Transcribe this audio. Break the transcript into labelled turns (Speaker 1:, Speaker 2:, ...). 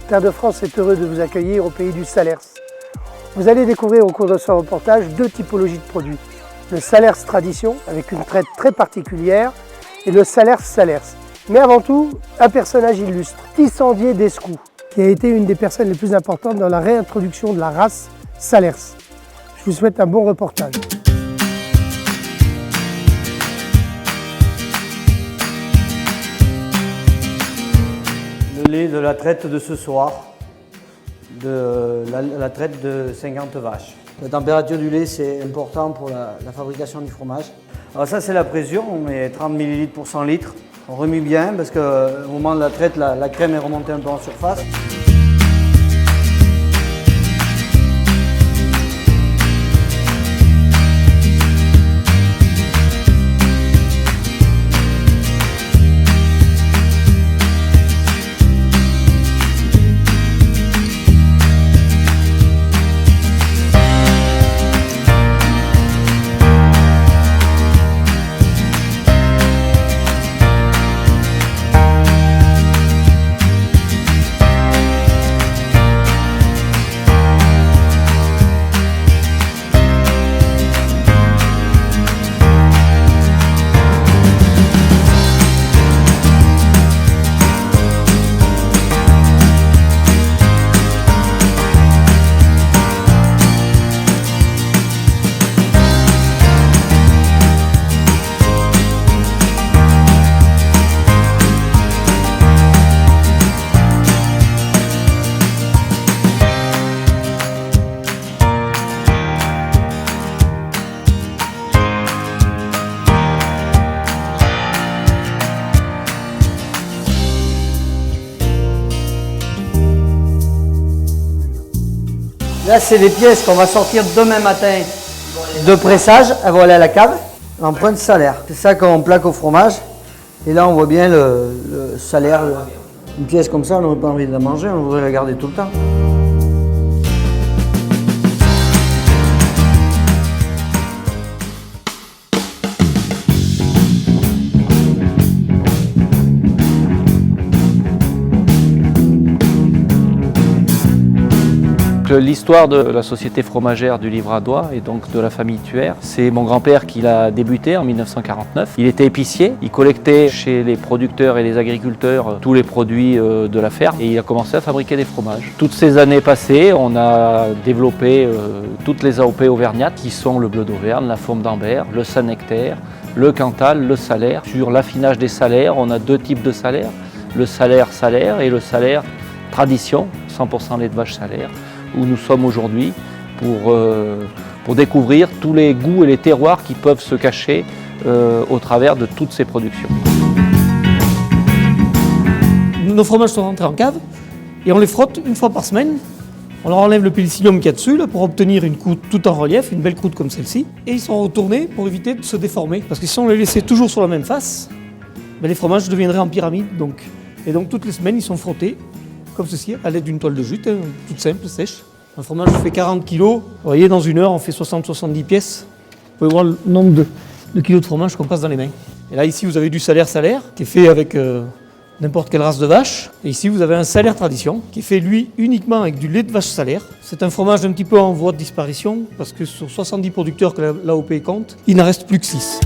Speaker 1: Terre de France est heureux de vous accueillir au pays du Salers. Vous allez découvrir au cours de ce reportage deux typologies de produits. Le Salers Tradition, avec une traite très particulière, et le Salers. Mais avant tout, un personnage illustre, Tissandier d'Escoux, qui a été une des personnes les plus importantes dans la réintroduction de la race Salers. Je vous souhaite un bon reportage.
Speaker 2: Le lait de la traite de ce soir, de la traite de 50 vaches. La température du lait, c'est important pour la fabrication du fromage. Alors ça, c'est la présure, on met 30 ml pour 100 litres. On remue bien parce qu'au moment de la traite, la crème est remontée un peu en surface. Là, c'est les pièces qu'on va sortir demain matin de pressage. Elles vont aller à la cave. L'empreinte salaire. C'est ça qu'on plaque au fromage. Et là, on voit bien le salaire. Une pièce comme ça, on n'aurait pas envie de la manger, on voudrait la garder tout le temps.
Speaker 3: L'histoire de la société fromagère du Livradois et donc de la famille Thuer, c'est mon grand-père qui l'a débuté en 1949. Il était épicier, il collectait chez les producteurs et les agriculteurs tous les produits de la ferme et il a commencé à fabriquer des fromages. Toutes ces années passées, on a développé toutes les AOP auvergnates qui sont le bleu d'Auvergne, la fourme d'Ambert, le Saint-Nectaire, le Cantal, le Salaire. Sur l'affinage des salaires, on a deux types de salaires, le Salaire et le Salaire Tradition, 100% lait de vache salaire, où nous sommes aujourd'hui pour découvrir tous les goûts et les terroirs qui peuvent se cacher au travers de toutes ces productions.
Speaker 4: Nos fromages sont rentrés en cave et on les frotte une fois par semaine. On leur enlève le pénicillium qu'il y a dessus là, pour obtenir une croûte tout en relief, une belle croûte comme celle-ci. Et ils sont retournés pour éviter de se déformer. Parce que si on les laissait toujours sur la même face, ben les fromages deviendraient en pyramide. Et donc toutes les semaines, ils sont frottés comme ceci, à l'aide d'une toile de jute, toute simple, sèche. Un fromage fait 40 kg. Vous voyez, dans une heure, on fait 60-70 pièces. Vous pouvez voir le nombre de kilos de fromage qu'on passe dans les mains. Et là, ici, vous avez du salaire, qui est fait avec n'importe quelle race de vache. Et ici, vous avez un Salaire Tradition, qui est fait, lui, uniquement avec du lait de vache salaire. C'est un fromage un petit peu en voie de disparition, parce que sur 70 producteurs que l'AOP compte, il n'en reste plus que 6.